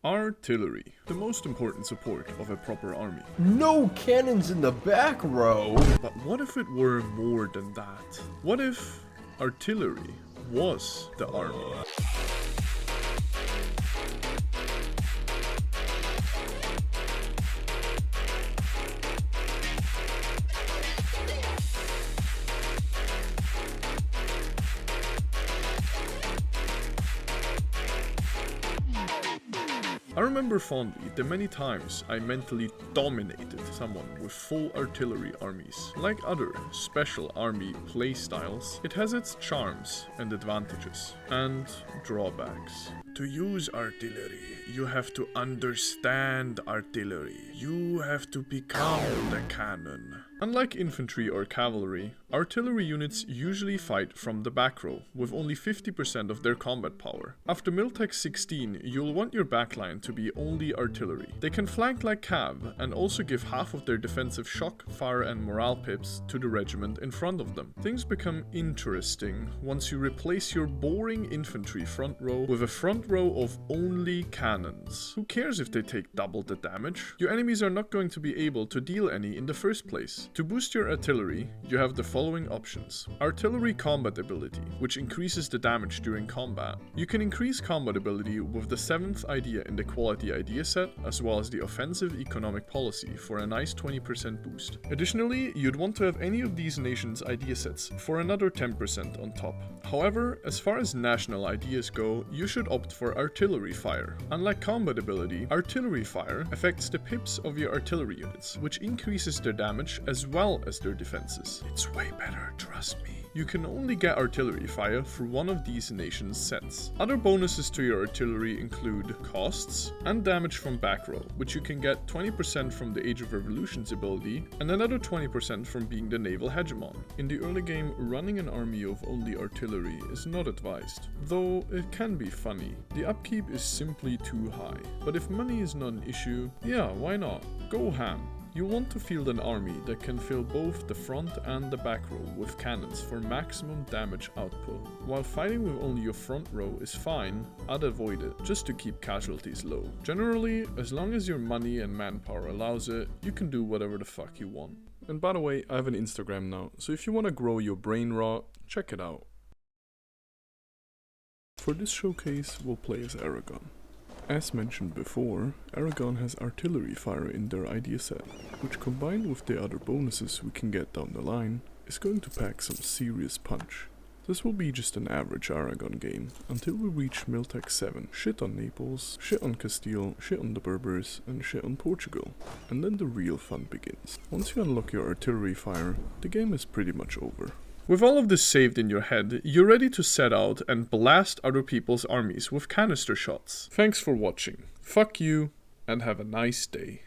Artillery, the most important support of a proper army. No cannons in the back row! But what if it were more than that? What if artillery was the army? I remember fondly the many times I mentally dominated someone with full artillery armies. Like other special army playstyles, it has its charms and advantages, and drawbacks. To use artillery, you have to understand artillery. You have to become the cannon. Unlike infantry or cavalry, artillery units usually fight from the back row, with only 50% of their combat power. After Miltech 16, you'll want your backline to be only artillery. They can flank like cav, and also give half of their defensive shock, fire and morale pips to the regiment in front of them. Things become interesting once you replace your boring infantry front row with a front row of only cannons. Who cares if they take double the damage? Your enemies are not going to be able to deal any in the first place. To boost your artillery, you have the following options. Artillery combat ability, which increases the damage during combat. You can increase combat ability with the 7th idea in the quality idea set, as well as the offensive economic policy for a nice 20% boost. Additionally, you'd want to have any of these nations' idea sets for another 10% on top. However, as far as national ideas go, you should opt for artillery fire. Unlike combat ability, artillery fire affects the pips of your artillery units, which increases their damage as well as their defenses. It's way better, trust me. You can only get artillery fire for one of these nations' sets. Other bonuses to your artillery include costs and damage from back row, which you can get 20% from the Age of Revolutions ability and another 20% from being the naval hegemon. In the early game, running an army of only artillery is not advised, though it can be funny. The upkeep is simply too high, but if money is not an issue, yeah, why not? Go ham. You want to field an army that can fill both the front and the back row with cannons for maximum damage output. While fighting with only your front row is fine, I'd avoid it, just to keep casualties low. Generally, as long as your money and manpower allows it, you can do whatever the fuck you want. And by the way, I have an Instagram now, so if you want to grow your brain rot, check it out. For this showcase, we'll play as Aragon. As mentioned before, Aragon has artillery fire in their idea set, which combined with the other bonuses we can get down the line, is going to pack some serious punch. This will be just an average Aragon game, until we reach Miltech 7, shit on Naples, shit on Castile, shit on the Berbers, and shit on Portugal. And then the real fun begins. Once you unlock your artillery fire, the game is pretty much over. With all of this saved in your head, you're ready to set out and blast other people's armies with canister shots. Thanks for watching. Fuck you, and have a nice day.